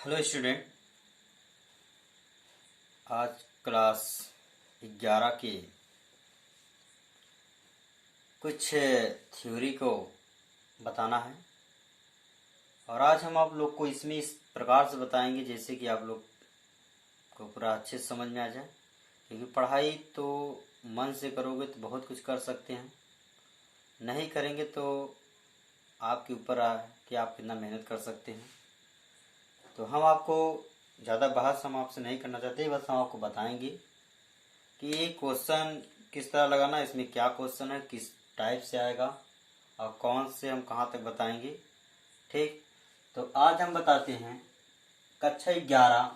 Hello student. आज class 11 के कुछ थ्योरी को बताना है और आज हम आप लोग को इसमें इस प्रकार से बताएंगे जैसे कि आप लोग को पूरा अच्छे से समझ में आ जाए, क्योंकि पढ़ाई तो मन से करोगे तो बहुत कुछ कर सकते हैं, नहीं करेंगे तो आपके ऊपर है कि आप कितना मेहनत कर सकते हैं। तो हम आपको ज़्यादा बहस हम आपसे नहीं करना चाहते, बस हम आपको बताएंगे कि ये क्वेश्चन किस तरह लगाना है, इसमें क्या क्वेश्चन है, किस टाइप से आएगा और कौन से हम कहाँ तक बताएंगे। ठीक, तो आज हम बताते हैं कक्षा 11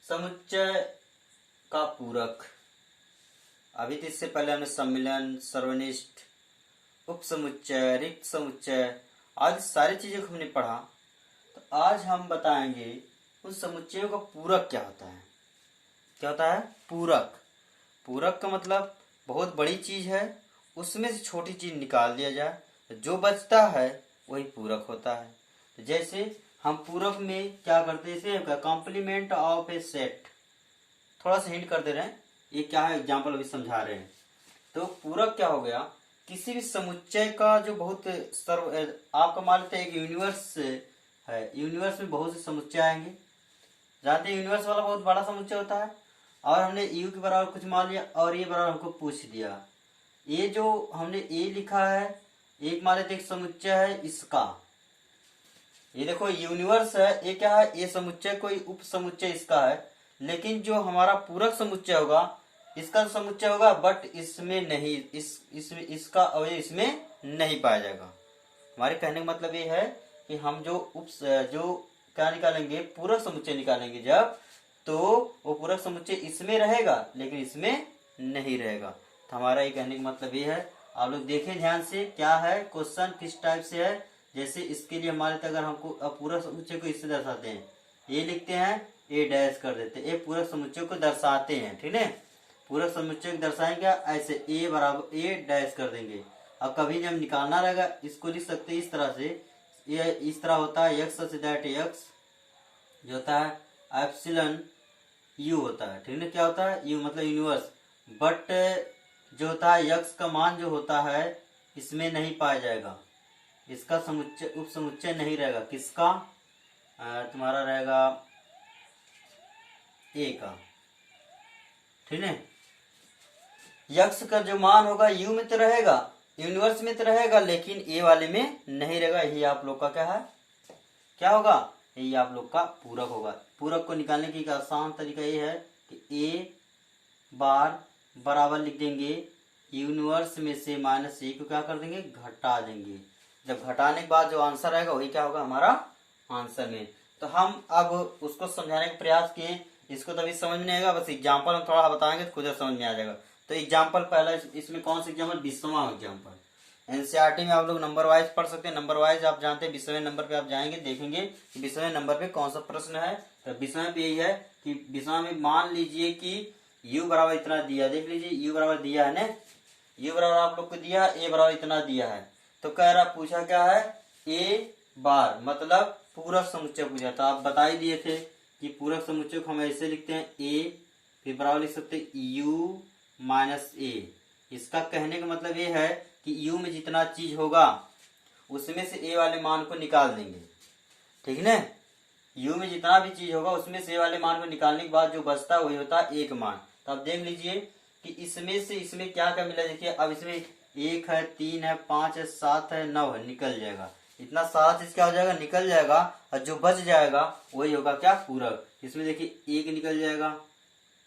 समुच्चय का पूरक। अभी तो इससे पहले हमने सम्मिलन, सर्वनिष्ठ, उपसमुच्चय, रिक्त समुच्चय आदि सारी चीज़ों को हमने पढ़ा। तो आज हम बताएंगे उन समुच्चयों का पूरक क्या होता है। क्या होता है पूरक? पूरक का मतलब बहुत बड़ी चीज है, उसमें से छोटी चीज निकाल दिया जाए, तो जो बचता है वही पूरक होता है। तो जैसे हम पूरक में क्या करते हैं, जैसे कॉम्प्लीमेंट ऑफ ए सेट, थोड़ा सा हिंट कर दे रहे हैं, ये क्या है एग्जाम्पल अभी समझा रहे हैं। तो पूरक क्या हो गया, किसी भी समुच्चय का जो बहुत आपका मान लेते हैं एक यूनिवर्स है, यूनिवर्स में बहुत से समुच्चय आएंगे, जानते हैं यूनिवर्स वाला बहुत बड़ा समुच्चय होता है, और हमने यू के बराबर कुछ मान लिया और ये बराबर हमको पूछ दिया। ये जो हमने ए लिखा है, एक मान लेते एक समुच्चय है इसका, ये देखो यूनिवर्स है, ये क्या है, ये समुच्चय कोई उप समुच्चय इसका है, लेकिन जो हमारा पूरक समुच्चय होगा इसका समुच्चय होगा, बट इसमें नहीं, इसमें इसका अवयव इसमें नहीं पाया जाएगा। हमारे कहने का मतलब ये है कि हम जो क्या निकालेंगे, पूरक समुच्चय निकालेंगे जब, तो वो पूरक समुच्चय इसमें रहेगा लेकिन इसमें नहीं रहेगा। तो हमारा ये कहने का मतलब ये है, आप लोग देखें ध्यान से क्या है क्वेश्चन, किस टाइप से है। जैसे इसके लिए हमारे अगर हमको पूरक समुच्चय को इससे दर्शाते हैं, ये लिखते हैं, ए डैश कर देते हैं, ये पूरक समुच्चय को दर्शाते हैं, ठीक है। पूरक समुच्चय को दर्शाएंगे ऐसे, ए बराबर ए डैश कर देंगे। अब कभी जब निकालना रहेगा इसको लिख सकते हैं इस तरह से, ये इस तरह होता है, एक्स से दैट एक्स जो होता है एप्सिलॉन यू होता है, ठीक है। क्या होता है यू मतलब यूनिवर्स, बट जो होता है यक्स का मान जो होता है इसमें नहीं पाया जाएगा, इसका समुच्चय उप समुच्चय नहीं रहेगा, किसका तुम्हारा रहेगा ए का, ठीक है। यक्स का जो मान होगा यू में तो रहेगा, यूनिवर्स में तो रहेगा, लेकिन ए वाले में नहीं रहेगा। यही आप लोग का क्या है, क्या होगा, यही आप लोग का पूरक होगा। पूरक को निकालने की एक आसान तरीका ये है कि ए बार बराबर लिख देंगे यूनिवर्स में से माइनस ए को क्या कर देंगे, घटा देंगे। जब घटाने के बाद जो आंसर आएगा वही क्या होगा हमारा आंसर में। तो हम अब उसको समझाने का प्रयास किए, इसको तो अभी समझ में नहीं आएगा, बस एग्जाम्पल हम थोड़ा बताएंगे तो खुद समझ में आ जाएगा। तो एग्जाम्पल पहला इसमें कौन सा एग्जाम्पल, 20वां एग्जाम्पल। एनसीईआरटी में आप लोग नंबर वाइज पढ़ सकते हैं, नंबर वाइज आप जानते हैं 20वें नंबर पे आप जाएंगे देखेंगे कि 20वें नंबर पे कौन सा प्रश्न है। तो 20वें पे यही है कि 20वां में मान लीजिए कि u बराबर इतना दिया, देख लीजिए u बराबर दिया है ना, u बराबर आप लोग को दिया, a बराबर इतना दिया है। तो कह रहा पूछा क्या है, a बार मतलब पूरक समुच्चय पूछा, तो आप बता ही दिए थे कि पूरक समुच्चय को हम ऐसे लिखते हैं a, फिर बराबर लिख सकते हैं u माइनस a। इसका कहने का मतलब ये है कि u में जितना चीज होगा उसमें से a वाले मान को निकाल देंगे, ठीक है ना। u में जितना भी चीज होगा उसमें से a वाले मान को निकालने के बाद जो बचता है वही होता है एक मान। तो आप देख लीजिए कि इसमें से इसमें क्या क्या मिला, देखिए अब इसमें 1 है, 3 है, 5 है, 7 है, 9 है, निकल जाएगा, इतना सारा चीज क्या हो जाएगा, निकल जाएगा, और जो बच जाएगा वही होगा क्या, पूरक। इसमें देखिए 1 निकल जाएगा,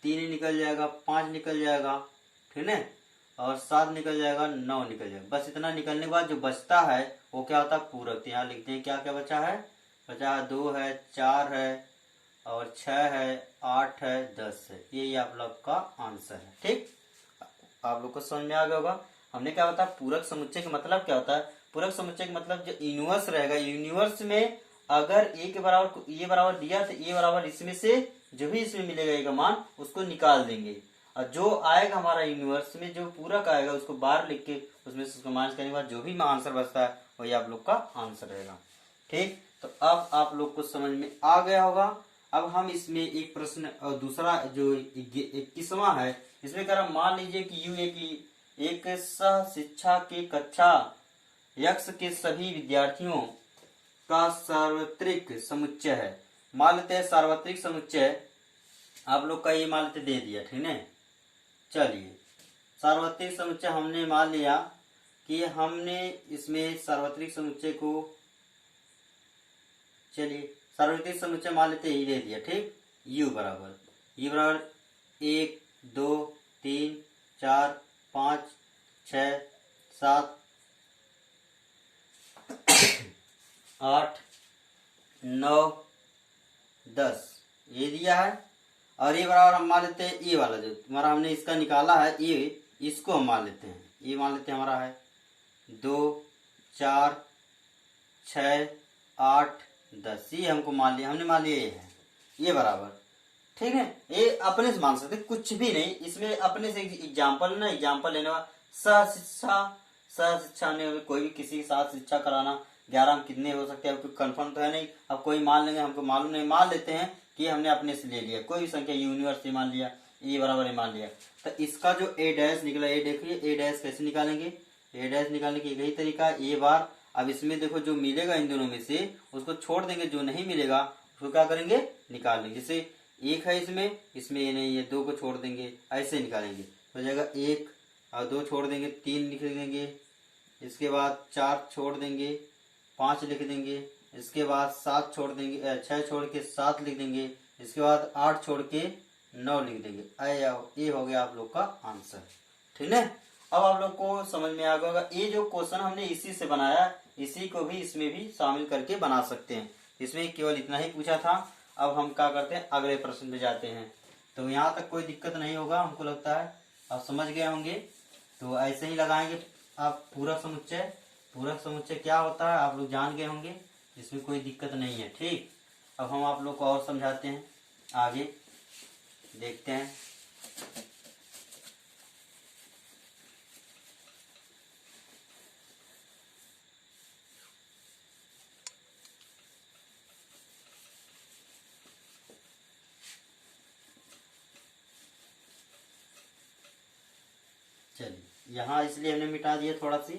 3 निकल जाएगा, 5 निकल जाएगा, ठीक है, और 7 निकल जाएगा, 9 निकल जाएगा। बस इतना निकलने के बाद जो बचता है वो क्या होता है, पूरक। तो यहाँ लिखते हैं क्या क्या बचा है, बचा है 2 है, 4 है, और 6 है, 8 है, 10 है। यही आप लोग का आंसर है, ठीक। आप लोग को समझ में आ गया होगा। हमने क्या बताया, पूरक समुच्चय का मतलब क्या होता है। पूरक समुच्चय का मतलब जो यूनिवर्स रहेगा, यूनिवर्स में अगर ए के बराबर ये बराबर दिया तो ए बराबर इसमें से जो भी इसमें मिलेगा ए का मान उसको निकाल देंगे, और जो आएगा हमारा यूनिवर्स में जो पूरक आएगा उसको बाहर लिख के उसमें से उसको माइनस करने के बाद जो भी आंसर बचता है वही आप लोग का आंसर रहेगा, ठीक। तो अब आप लोग को समझ में आ गया होगा। अब हम इसमें एक प्रश्न और दूसरा जो 21वां है, इसमें कह रहा मान लीजिए कि यू एक सह शिक्षा के कक्षा यक्ष के सभी विद्यार्थियों का सार्वत्रिक समुच्चय है। मान लेते हैं सार्वत्रिक समुच्चय आप लोग का ये मान लेते दे दिया, ठीक है। चलिए सार्वत्रिक समुच्चय हमने मान लिया कि हमने इसमें सार्वत्रिक समुच्चय को, चलिए सार्वत्रिक समुच्चय मान लेते ही दे दिया, ठीक। u बराबर 1 2 3 4 5 6 7 8 9 10 ये दिया है। और ये बराबर हम मान लेते हैं ये वाला जो हमारा हमने इसका निकाला है, ये इसको हम मान लेते हैं, ये मान लेते हैं हमारा है 2 4 6 8 10, ये हमको मान लिया, हमने मान लिया ये है, ये बराबर, ठीक है। ये अपने से मान सकते कुछ भी नहीं, इसमें अपने से एग्जाम्पल ना, एग्जाम्पल लेने वाला सह शिक्षा ने कोई भी किसी के साथ शिक्षा कराना, 11 में कितने हो सकते हैं अब कंफर्म तो है नहीं, अब कोई मान लेंगे, हमको मालूम नहीं, मान लेते हैं कि हमने अपने से ले लिया कोई भी संख्या, यूनिवर्स मान लिया, ये बराबर ही मान लिया। तो इसका जो ए डैश निकला, ये देखिए ए डैश कैसे निकालेंगे, ए डैश निकालने की यही तरीका है, ये बार। अब इसमें देखो जो मिलेगा इन दोनों में से उसको छोड़ देंगे, जो नहीं मिलेगा उसको क्या करेंगे, निकाल लेंगे। जैसे एक है इसमें ये नहीं है, 2 को छोड़ देंगे, ऐसे निकालेंगे, हो जाएगा 1 और 2 छोड़ देंगे 3 लिख देंगे, इसके बाद 4 छोड़ देंगे 5 लिख देंगे, इसके बाद 7 छोड़ देंगे 6 छोड़ के 7 लिख देंगे, इसके बाद 8 छोड़ के 9 लिख देंगे। ये हो गया आप लोग का आंसर, ठीक है। अब आप लोग को समझ में आ गया होगा, ये जो क्वेश्चन हमने इसी से बनाया, इसी को भी इसमें भी शामिल करके बना सकते हैं। इसमें केवल इतना ही पूछा था। अब हम क्या करते हैं, अगले प्रश्न पे जाते हैं। तो यहाँ तक कोई दिक्कत नहीं होगा, हमको लगता है आप समझ गए होंगे। तो ऐसे ही लगाएंगे आप पूरक समुच्चय। पूरक समुच्चय क्या होता है आप लोग जान गए होंगे, इसमें कोई दिक्कत नहीं है, ठीक। अब हम आप लोग को और समझाते हैं, आगे देखते हैं। चलिए यहाँ इसलिए हमने मिटा दिया थोड़ा सी,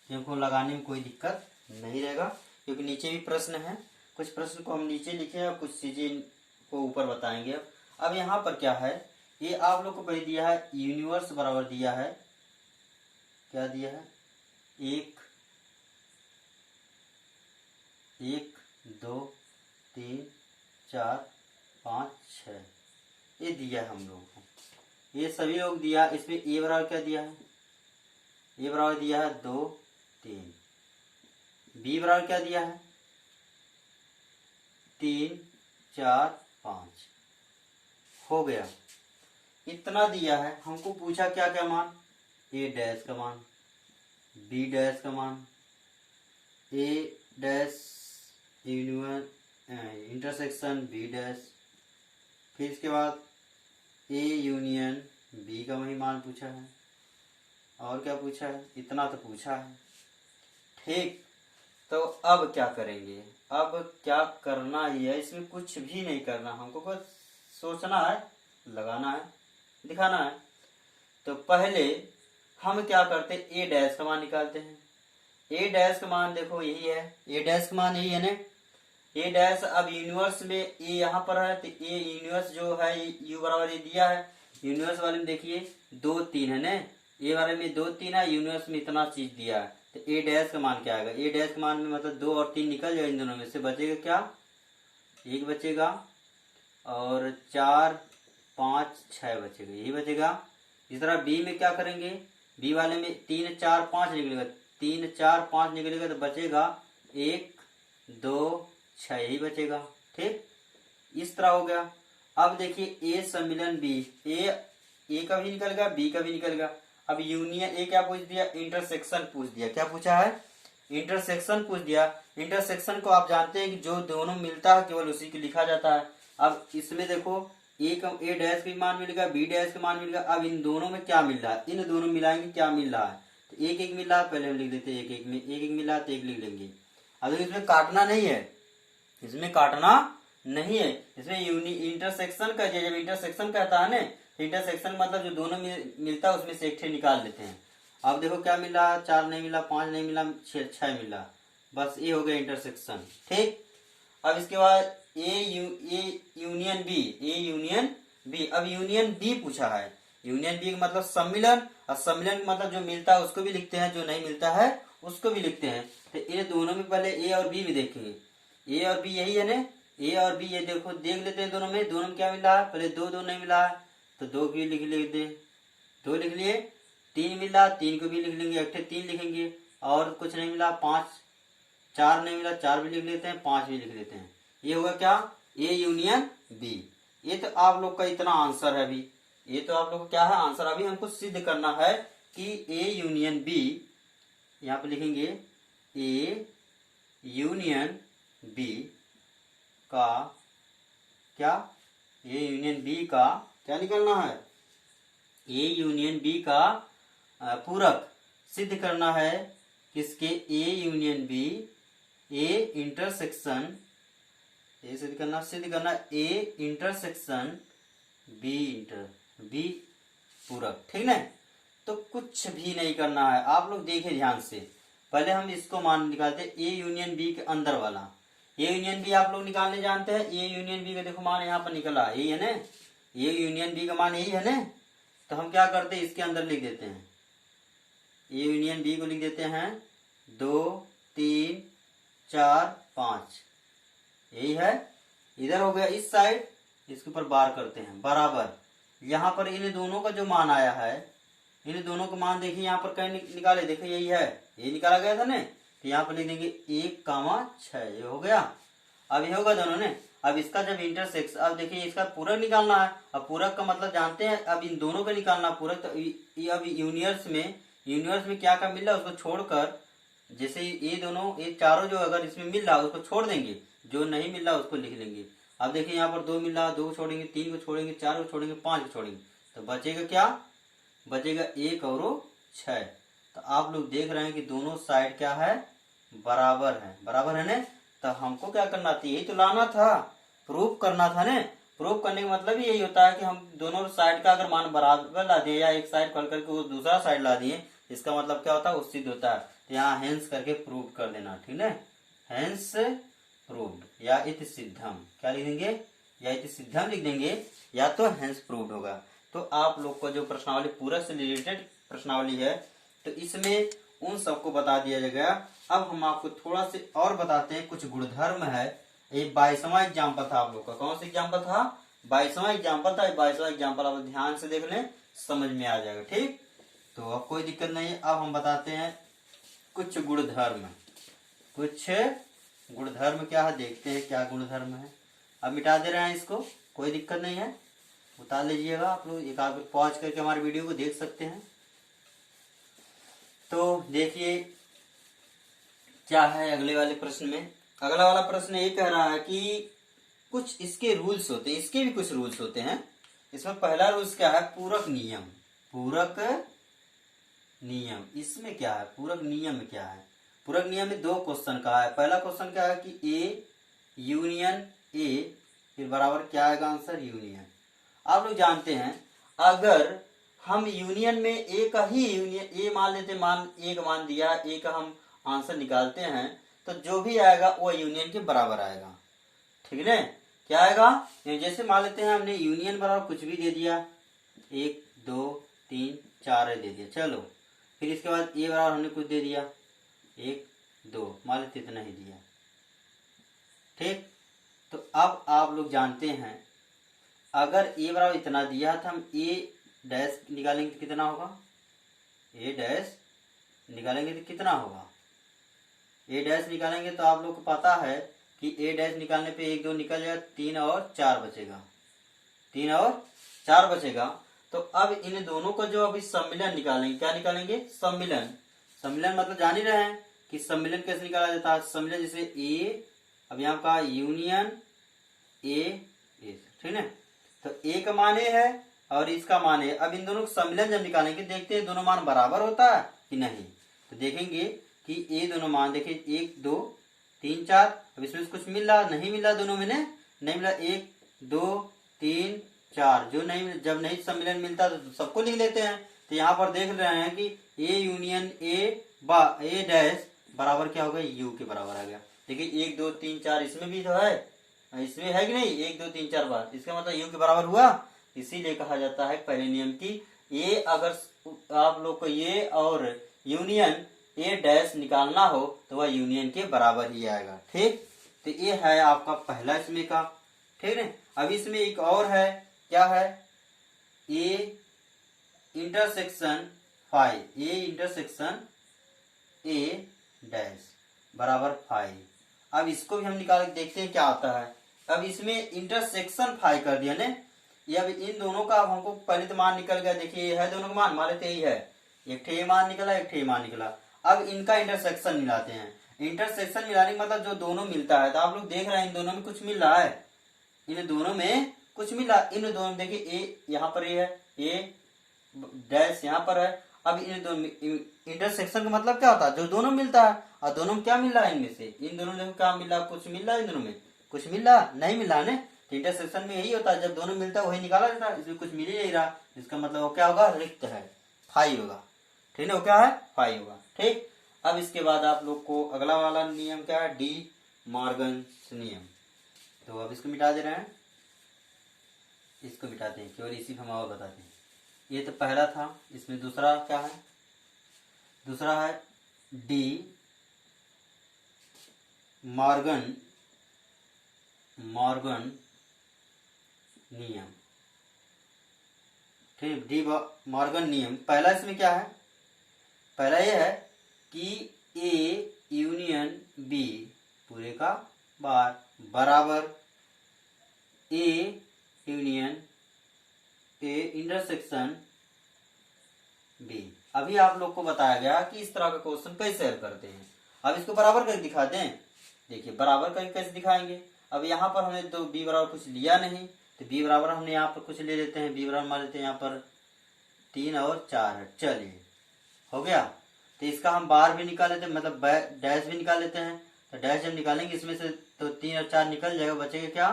क्योंकि लगाने में कोई दिक्कत नहीं रहेगा, क्योंकि नीचे भी प्रश्न है, कुछ प्रश्न को हम नीचे लिखे और कुछ चीजें को ऊपर बताएंगे। अब यहाँ पर क्या है, ये आप लोग को पहले दिया है यूनिवर्स बराबर दिया है, क्या दिया है 1 2 3 4 5 6 ये दिया है हम लोगों को, ये सभी लोग दिया। इसमें ए बराबर क्या दिया है, ए बराबर दिया है 2 3, बी बराबर क्या दिया है 3 4 5, हो गया। इतना दिया है, हमको पूछा क्या क्या मान, ए डैश का मान, बी डैश का मान, ए डैश इंटरसेक्शन बी डैश, फिर इसके बाद ए यूनियन बी का वही मान पूछा है, और क्या पूछा है, इतना तो पूछा है, ठीक। तो अब क्या करेंगे, अब क्या करना ही है, इसमें कुछ भी नहीं करना, हमको बस सोचना है, लगाना है, दिखाना है। तो पहले हम क्या करते हैं, ए डैश का मान निकालते हैं। ए डैश का मान देखो यही है, ए डैश का मान यही है ना, ए डैश। अब यूनिवर्स में ए यहाँ पर है, तो ए यूनिवर्स जो है यू बराबर ये दिया है, यूनिवर्स वाले में देखिए 2 3 है ना, ए वाले में 2 3 है, यूनिवर्स में इतना चीज दिया है, तो ए डैश का मान क्या आएगा, ए डैश का मान में मतलब 2 और 3 निकल जाएगा, इन दोनों में से बचेगा क्या, 1 बचेगा, और 4 5 6 बचेगा, यही बचेगा। इस तरह बी में क्या करेंगे, बी वाले में 3 4 5 निकलेगा, 3 4 5 निकलेगा, तो बचेगा 1 2 6, यही बचेगा, ठीक। इस तरह हो गया। अब देखिए ए सम्मिलन बी, ए का भी निकल गया, बी का भी निकल गया। अब यूनियन ए क्या पूछ दिया, इंटरसेक्शन पूछ दिया, क्या पूछा है, इंटरसेक्शन पूछ दिया। इंटरसेक्शन को आप जानते हैं कि जो दोनों मिलता है केवल उसी को लिखा जाता है। अब इसमें देखो ए डैश का मान मिलेगा, बी डैश का मान मिलेगा। अब इन दोनों में क्या मिल रहा है, इन दोनों मिलाएंगे क्या मिल रहा है, तो 1 1 मिल रहा है, पहले हम लिख देते हैं 1 1 में, 1 1 मिल रहा है तो 1 लिख लेंगे। अब इसमें काटना नहीं है, इसमें काटना नहीं है। इसमें इंटरसेक्शन का, जब इंटरसेक्शन कहता है ना, इंटरसेक्शन मतलब जो दोनों मिलता है उसमें से एक ठे निकाल लेते हैं। अब देखो क्या मिला, 4 नहीं मिला, 5 नहीं मिला, 6 मिला, बस ये हो गया इंटरसेक्शन। ठीक, अब इसके बाद ए यूनियन बी। अब यूनियन बी पूछा है। यूनियन बी का मतलब सम्मिलन, और सम्मिलन का मतलब जो मिलता है उसको भी लिखते हैं, जो नहीं मिलता है उसको भी लिखते हैं। तो ये दोनों में पहले ए और बी भी देखेंगे। ए और बी यही है ना, ए और बी, ये देखो देख लेते हैं दोनों में क्या मिला है। पहले 2 नहीं मिला है तो 2 भी लिख लेते, 2 लिख लिए। 3 मिला, 3 को भी लिख लेंगे, एक 3 लिखेंगे। और कुछ नहीं मिला, 4 नहीं मिला, 4 भी लिख लेते हैं, 5 भी लिख लेते हैं। ये होगा क्या, ए यूनियन बी। ये तो आप लोग का इतना आंसर है अभी, ये तो आप लोग का क्या है आंसर। अभी हमको सिद्ध करना है कि ए यूनियन बी, यहाँ पे लिखेंगे ए यूनियन बी का क्या, ए यूनियन बी का क्या निकलना है, ए यूनियन बी का पूरक सिद्ध करना है। किसके, A union B, A intersection, A सिद्ध करना ए इंटरसेक्शन बी पूरक। ठीक ना, तो कुछ भी नहीं करना है, आप लोग देखिए ध्यान से। पहले हम इसको मान निकालते हैं, ए यूनियन बी के अंदर वाला। ए यूनियन बी आप लोग निकालने जानते हैं। ए यूनियन बी का देखो मान यहाँ पर निकला, यही है ना, ए यूनियन बी का मान यही है ना। तो हम क्या करते हैं, इसके अंदर लिख देते हैं, ए यूनियन बी को लिख देते हैं 2 3 4 5, यही है। इधर हो गया इस साइड, इसके ऊपर बार करते हैं बराबर। यहाँ पर इन दोनों का जो मान आया है, इन दोनों का मान देखिए यहाँ पर कहीं निकाले, देखिए यही है, ये निकाला गया था ना। तो यहाँ पर लिख देंगे 1,6, ये हो गया। अब ये होगा दोनों ने। अब इसका जब इंटरसेक्स, अब देखिए इसका पूरक निकालना है। अब पूरक का मतलब जानते हैं, अब इन दोनों का निकालना पूरक। तो अब यूनिवर्स में क्या क्या मिल रहा है उसको छोड़कर, जैसे ये दोनों, ये चारों जो अगर इसमें मिल रहा है उसको छोड़ देंगे, जो नहीं मिल रहा उसको लिख लेंगे। अब देखिए यहाँ पर 2 मिल रहा है, 2 को छोड़ेंगे, 3 को छोड़ेंगे, 4 को छोड़ेंगे, 5 को छोड़ेंगे, तो बचेगा क्या, बचेगा 1 और 6। तो आप लोग देख रहे हैं कि दोनों साइड क्या है, बराबर है ना। तो हमको क्या करना था, यही तो लाना था, प्रूफ करना था ना। प्रूफ करने का मतलब यही होता है कि हम दोनों साइड का अगर मान बराबर ला दिए, या एक साइड पढ़ करके वो दूसरा साइड ला दिए, इसका मतलब क्या होता है, उस सिद्ध होता है। तो यहाँ हेंस करके प्रूव कर देना, ठीक है, हेंस प्रूव्ड या इति सिद्धम, क्या लिख देंगे, या इति सिद्धम लिख देंगे, या तो हेंस प्रूव्ड होगा। तो आप लोग को जो प्रश्नावली पूरक से रिलेटेड प्रश्नावली है, तो इसमें उन सबको बता दिया जाएगा। अब हम आपको थोड़ा से और बताते हैं, कुछ गुणधर्म है। ये 22वां एग्जाम्पल था आप लोग का, कौन सा एग्जाम्पल था, 22वां एग्जाम्पल था। 22वां एग्जाम्पल आप ध्यान से देख लें, समझ में आ जाएगा। ठीक, तो अब कोई दिक्कत नहीं है। अब हम बताते हैं कुछ गुणधर्म, क्या है, देखते हैं क्या गुणधर्म है। अब मिटा दे रहे हैं इसको, कोई दिक्कत नहीं है, उतार लीजिएगा। आप लोग एक आध पॉज करके हमारे वीडियो को देख सकते हैं। तो देखिए क्या है अगले वाले प्रश्न में। अगला वाला प्रश्न ये कह रहा है कि कुछ इसके रूल्स होते हैं, इसके भी कुछ रूल्स होते हैं। इसमें पहला रूल्स क्या है, पूरक नियम। इसमें क्या है, पूरक नियम में क्या है। पूरक नियम में 2 क्वेश्चन का है। पहला क्वेश्चन क्या है कि ए यूनियन ए, फिर बराबर क्या आएगा आंसर, यूनियन। आप लोग जानते हैं अगर हम यूनियन में ए का ही यूनियन, ए मान लेते, ए का मान दिया, ए का हम आंसर निकालते हैं, तो जो भी आएगा वो यूनियन के बराबर आएगा। ठीक है, क्या आएगा, जैसे मान लेते हैं हमने यूनियन बराबर कुछ भी दे दिया, 1 2 3 4 दे दिया, चलो। फिर इसके बाद ए बराबर हमने कुछ दे दिया, 1 2, मान लेते इतना ही दिया। ठीक, तो अब आप लोग जानते हैं अगर ए बराबर इतना दिया था, हम ए डैश निकालेंगे तो कितना होगा, ए डैश निकालेंगे तो कितना होगा, ए डैश निकालेंगे तो आप लोग को पता है कि ए डैश निकालने पे 1 2 निकल जाएगा, 3 और 4 बचेगा, 3 और 4 बचेगा। तो अब इन दोनों का जो अभी सम्मिलन निकालेंगे, क्या निकालेंगे, सम्मिलन मतलब जान ही रहे हैं कि सम्मिलन कैसे निकाला जाता है। सम्मिलन जैसे ए, अब यहाँ का यूनियन ए, ठीक है, तो ए का मान ए है और इसका मान है। अब इन दोनों का सम्मिलन जब निकालेंगे, देखते हैं दोनों मान बराबर होता है कि नहीं। तो देखेंगे कि ए दोनों मान देखिए 1 2 3 4। अब इसमें से कुछ मिल रहा, नहीं मिला, दोनों में नहीं मिला, 1 2 3 4। जो नहीं, जब नहीं सम्मिलन मिलता तो सबको लिख लेते हैं। तो यहाँ पर देख रहे हैं कि ए यूनियन ए डैश बराबर क्या हो गया, यू के बराबर आ गया। देखिए 1 2 3 4 इसमें भी तो है, इसमें है कि नहीं, 1 2 3 4 बार, इसका मतलब यू के बराबर हुआ। इसीलिए कहा जाता है पहले नियम की, ये अगर आप लोग को ये और यूनियन ए डैश निकालना हो तो वह यूनियन के बराबर ही आएगा। ठीक, तो ये है आपका पहला इसमें का। ठीक है, अब इसमें एक और है, क्या है, A intersection phi, A intersection A dash बराबर फाई। अब इसको भी हम निकाल के देखते हैं क्या आता है। अब इसमें इंटरसेक्शन फाई कर दिया ने, ये अब इन दोनों का अब हमको पहले तो मान निकल गया। देखिए ये है दोनों का मान, मान लेते ही है, एक ठे मान निकला, एक ठे मान निकला। अब इनका इंटरसेक्शन मिलाते हैं। इंटरसेक्शन मिलाने का मतलब जो दोनों मिलता है, तो आप लोग देख रहे हैं इन दोनों में कुछ मिल रहा है, इन दोनों में कुछ मिला। इन दोनों देखिए ए यहाँ पर ये है, ए डैश यहाँ पर है। अब इन दोनों इंटरसेक्शन का मतलब क्या होता है, जो दोनों मिलता है। और दोनों में क्या मिल रहा है, इनमें से इन दोनों में क्या मिल रहा है, कुछ मिल रहा है, इन दोनों में कुछ मिल रहा नहीं मिल रहा है। तो इंटरसेक्शन में यही होता है, जब दोनों मिलता है वही निकाला जाता है। इसमें कुछ मिल ही नहीं रहा, इसका मतलब वो क्या होगा, रिक्त है, फाई होगा। ठीक है, वो क्या है, फाई होगा। ठीक, अब इसके बाद आप लोग को अगला वाला नियम क्या है, डी मॉर्गन नियम। तो अब इसको मिटा दे रहे हैं, इसको मिटाते हैं, केवल इसी को हम और बताते हैं। ये तो पहला था, इसमें दूसरा क्या है, दूसरा है डी मॉर्गन नियम। ठीक, डी मॉर्गन नियम। पहला इसमें क्या है, पहला ये है कि ए यूनियन बी पूरे का बार बराबर A union A intersection B. अभी आप लोग को बताया गया कि इस तरह का क्वेश्चन कैसे हल करते हैं। अब इसको बराबर करके दिखाते हैं। देखिए बराबर करके कैसे दिखाएंगे। अब यहाँ पर हमने तो बी बराबर कुछ लिया नहीं, तो बी बराबर हमने यहाँ पर कुछ ले लेते हैं। बी बराबर मान लेते हैं यहाँ पर 3 और 4 है। चलिए हो गया, तो इसका हम बाहर भी निकाल लेते हैं, मतलब डैश भी निकाल लेते हैं। तो डैश जब निकालेंगे इसमें से तो 3 और 4 निकल जाएगा, बचेगा क्या,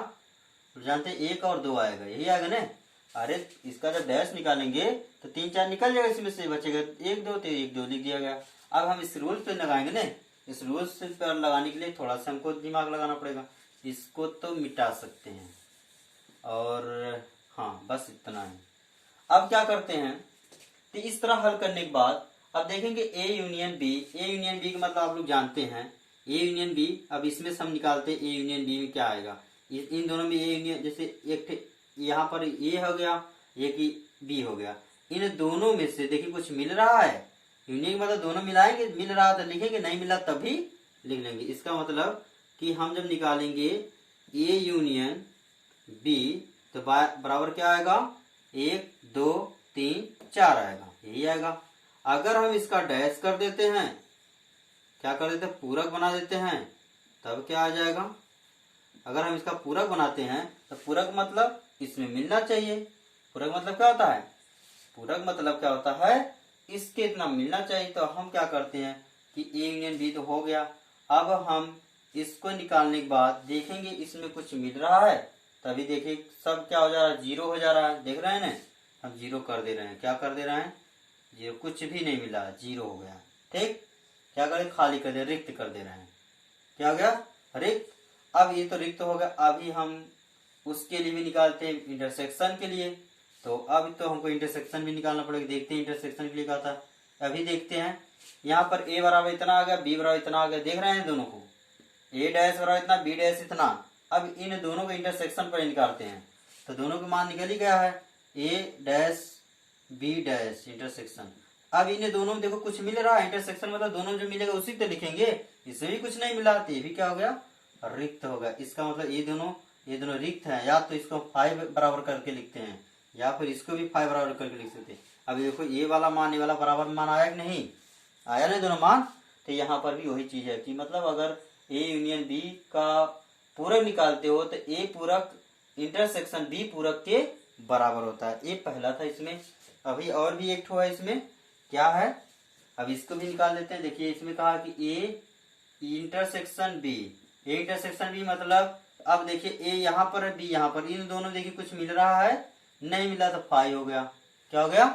तो जानते हैं 1 और 2 आएगा, यही आएगा ना। अरे इसका जब डैश निकालेंगे तो 3 4 निकल जाएगा, इसमें से बचेगा 1 2, तो 1 2 लिख दिया गया। अब हम इस रूल पे लगाएंगे ना, इस रूल पर लगाने के लिए थोड़ा सा हमको दिमाग लगाना पड़ेगा। इसको तो मिटा सकते हैं, और हाँ बस इतना ही। अब क्या करते हैं, तो इस तरह हल करने के बाद अब देखेंगे A union B. A union B का मतलब आप लोग जानते हैं, ए यूनियन बी। अब इसमें से हम निकालते हैं ए यूनियन बी में क्या आएगा। इन दोनों में ए यूनियन, जैसे एक यहाँ पर ए हो गया, एक बी हो गया। इन दोनों में से देखिए कुछ मिल रहा है, यूनियन मतलब दोनों मिलाएंगे, मिल रहा तो लिखेंगे, नहीं मिला तभी लिख लेंगे। इसका मतलब कि हम जब निकालेंगे ए यूनियन बी तो बराबर क्या आएगा, 1 2 3 4 आएगा, यही आएगा। अगर हम इसका डैश कर देते हैं, क्या कर देते हैं, पूरक बना देते हैं, तब क्या आ जाएगा। अगर हम इसका पूरक बनाते हैं तो पूरक मतलब इसमें मिलना चाहिए। पूरक मतलब क्या होता है, पूरक मतलब क्या होता है, इसके इतना मिलना चाहिए। तो हम क्या करते हैं कि ए यूनियन बी तो हो गया। अब हम इसको निकालने के बाद देखेंगे इसमें कुछ मिल रहा है, तभी देखिए सब क्या हो जा रहा है, 0 हो जा रहा है। देख रहे हैं ना, हम 0 कर दे रहे हैं। क्या कर दे रहे हैं, 0, कुछ भी नहीं मिला, 0 हो गया। ठीक, क्या करें, खाली कर दे, रिक्त कर दे रहे हैं। क्या हो गया, रिक्त। अब ये तो रिक्त हो गया। अभी हम उसके लिए भी निकालते हैं, इंटरसेक्शन के लिए। तो अब तो हमको इंटरसेक्शन भी निकालना पड़ेगा। देखते हैं इंटरसेक्शन के लिए क्या था। अभी देखते हैं, यहाँ पर ए बराबर इतना आ गया, बी बराबर इतना आ गया। देख रहे हैं दोनों को, ए डैश बराबर इतना, बी डैश इतना। अब इन दोनों को इंटरसेक्शन पर निकालते हैं, तो दोनों का मान निकल ही गया है, ए डैश बी डैश इंटरसेक्शन। अब इन दोनों में देखो कुछ मिल रहा है, इंटरसेक्शन मतलब दोनों जो मिलेगा उसी पे लिखेंगे। इसमें भी कुछ नहीं मिला तो ये भी क्या हो गया, रिक्त हो गया। इसका मतलब ये दोनों रिक्त हैं। या तो इसको 5 बराबर करके लिखते हैं, या फिर इसको भी 5 बराबर करके लिख सकते हैं। अब देखो ये वाला मान, ये वाला बराबर मान आया कि नहीं आया, नहीं दोनों मान। तो यहाँ पर भी वही चीज है कि मतलब अगर ए यूनियन बी का पूरक निकालते हो तो ए पूरक इंटरसेक्शन बी पूरक के बराबर होता है। ये पहला था इसमें। अभी और भी एक ठो है इसमें, क्या है, अब इसको भी निकाल लेते हैं। देखिए इसमें कहा कि A intersection B, A intersection B मतलब अब देखिए ए यहाँ पर है, बी यहाँ पर, इन दोनों देखिए कुछ मिल रहा है, नहीं मिला तो फाई हो गया। क्या हो गया?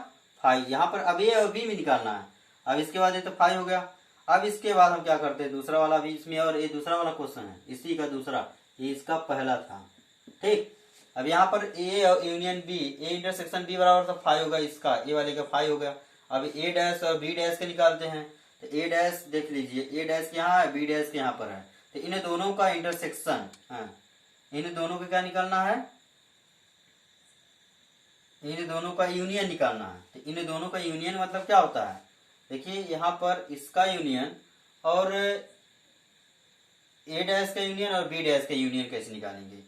फाई। यहाँ पर अब ए और बी में निकालना है। अब इसके बाद ये तो फाई हो गया। अब इसके बाद हम क्या करते हैं, दूसरा वाला भी इसमें, और ये दूसरा वाला क्वेश्चन है इसी का दूसरा, ये इसका पहला था। ठीक, अब यहाँ पर ए और union B, A intersection B बराबर तो फाई होगा, इसका ए वाले का फाई हो गया। अब ए डैश और बी डैश के निकालते हैं, तो ए डैश देख लीजिए, ए डैश यहाँ है, बी डैश के यहाँ पर है, तो इन दोनों का इंटरसेक्शन है, इन दोनों का क्या निकालना है, इन दोनों का यूनियन निकालना है। तो इन दोनों का यूनियन मतलब क्या होता है, देखिए यहाँ पर इसका यूनियन और ए डैश का यूनियन और बी डैश का यूनियन कैसे निकालेंगे।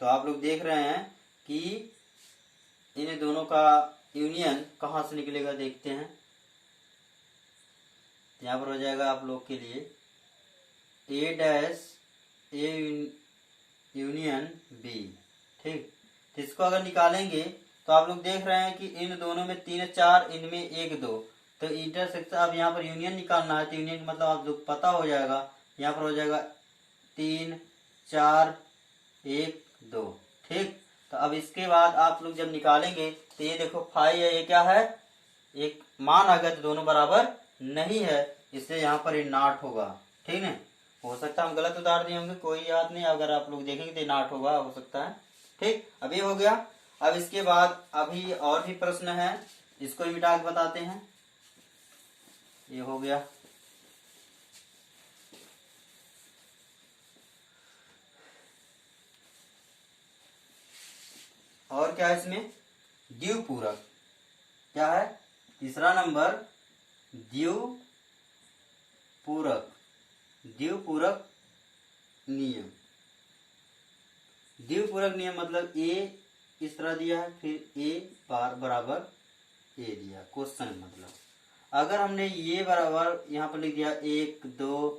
तो आप लोग देख रहे हैं कि इन दोनों का यूनियन कहाँ से निकलेगा, देखते हैं। यहाँ पर हो जाएगा आप लोग के लिए ए डैश ए यूनियन बी। ठीक, तो इसको अगर निकालेंगे तो आप लोग देख रहे हैं कि इन दोनों में 3 4, इनमें 1 2, तो इंटरसेक्शन, अब यहाँ पर यूनियन निकालना है, तो यूनियन मतलब आप लोग पता हो जाएगा, यहाँ पर हो जाएगा 3 4 1 2। ठीक, तो अब इसके बाद आप लोग जब निकालेंगे तो ये देखो फाई है, ये क्या है, एक मान आ गया, तो दोनों बराबर नहीं है, इसलिए यहाँ पर ये नॉट होगा। ठीक है, हो सकता है हम गलत उतार दिए होंगे, कोई याद नहीं, अगर आप लोग देखेंगे तो नॉट होगा, हो सकता है। ठीक, अब ये हो गया। अब इसके बाद अभी और भी प्रश्न है, इसको ही मिटा के बताते हैं। ये हो गया। और क्या है इसमें, द्विपूरक। क्या है, तीसरा नंबर द्विपूरक, द्विपूरक नियम। द्विपूरक नियम मतलब ए इस तरह दिया है, फिर ए बार बराबर ए दिया, क्वेश्चन मतलब अगर हमने ये बराबर यहाँ पर लिख दिया 1 2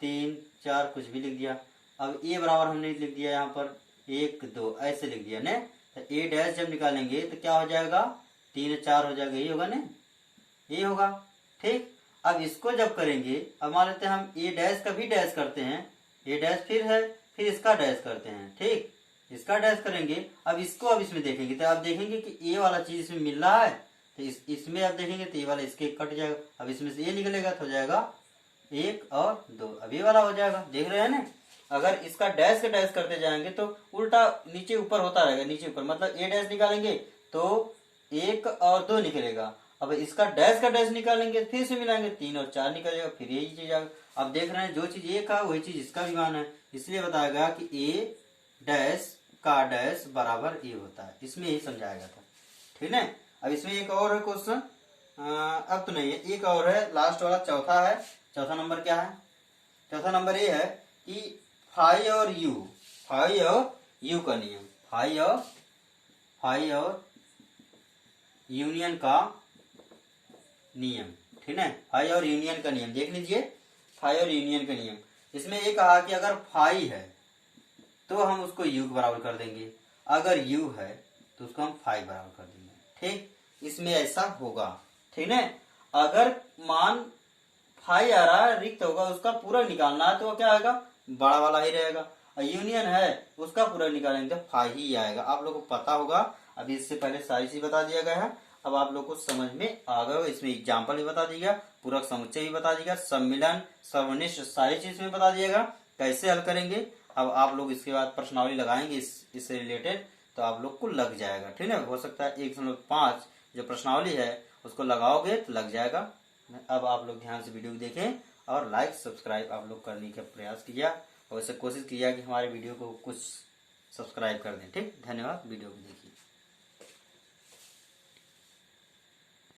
3 4 कुछ भी लिख दिया, अब ए बराबर हमने लिख दिया यहाँ पर 1 2 ऐसे लिख दिया ने, तो ए डैश जब निकालेंगे तो क्या हो जाएगा, 3 4 हो जाएगा, ये होगा ने, ये होगा। ठीक, अब इसको जब करेंगे, अब मान लेते हैं हम ए डैश का भी डैश करते हैं, ए डैश फिर है, फिर इसका डैश करते हैं। ठीक, इसका डैश करेंगे, अब इसको अब इसमें देखेंगे, तो आप देखेंगे कि ए वाला चीज इसमें मिल रहा है, तो इसमें आप देखेंगे तो ये वाला इसके कट जाएगा, अब इसमें से ये निकलेगा तो हो जाएगा 1 और 2, अब ये वाला हो जाएगा। देख रहे हैं ना, अगर इसका डैश का डैश करते जाएंगे तो उल्टा नीचे ऊपर होता रहेगा, नीचे ऊपर मतलब ए डैश निकालेंगे तो 1 और 2 निकलेगा, अब इसका डैश का डैश निकालेंगे फिर से मिलाएंगे 3 और 4 निकल जाएगा, फिर यही चीज आएगा। अब देख रहे हैं जो चीज ए का वही चीज इसका भी मान है, इसलिए बताया गया कि ए डैश का डैश बराबर ए होता है, इसमें यही समझाया गया था। ठीक है, अब इसमें एक और है क्वेश्चन, अब तो नहीं है, एक और है, लास्ट वाला चौथा है। चौथा नंबर क्या है, चौथा नंबर ये है कि फाई और यू, फाई और यू का नियम, फाई और यूनियन का नियम। ठीक है, फाई और यूनियन का नियम देख लीजिए, फाई और यूनियन का नियम। इसमें ये कहा कि अगर फाई है तो हम उसको यू के बराबर कर देंगे, अगर यू है तो उसको हम फाई बराबर कर देंगे। ठीक, इसमें ऐसा होगा। ठीक है, अगर मान फाई आ रहा है रिक्त होगा, उसका पूरा निकालना है तो क्या आएगा, बड़ा वाला ही रहेगा, और यूनियन है उसका पूरा निकालेंगे तो फाई ही आएगा। आप लोगों को पता होगा, अभी इससे पहले सारी चीज बता दिया गया है, अब आप लोग को समझ में आ गया। इसमें एग्जाम्पल भी बता दिया, पूरक समुच्चय भी बता दिया, सम्मिलन सर्वनिष्ठ सारी चीज में बता दिएगा कैसे हल करेंगे। अब आप लोग इसके बाद प्रश्नावली लगाएंगे इससे रिलेटेड, तो आप लोग को लग जाएगा। ठीक है, हो सकता है 1.5 जो प्रश्नावली है उसको लगाओगे तो लग जाएगा। अब आप लोग ध्यान से वीडियो देखें और लाइक सब्सक्राइब आप लोग करने का प्रयास किया, और ऐसे कोशिश किया कि हमारे वीडियो को कुछ सब्सक्राइब कर दें। ठीक, धन्यवाद, वीडियो को देखिए।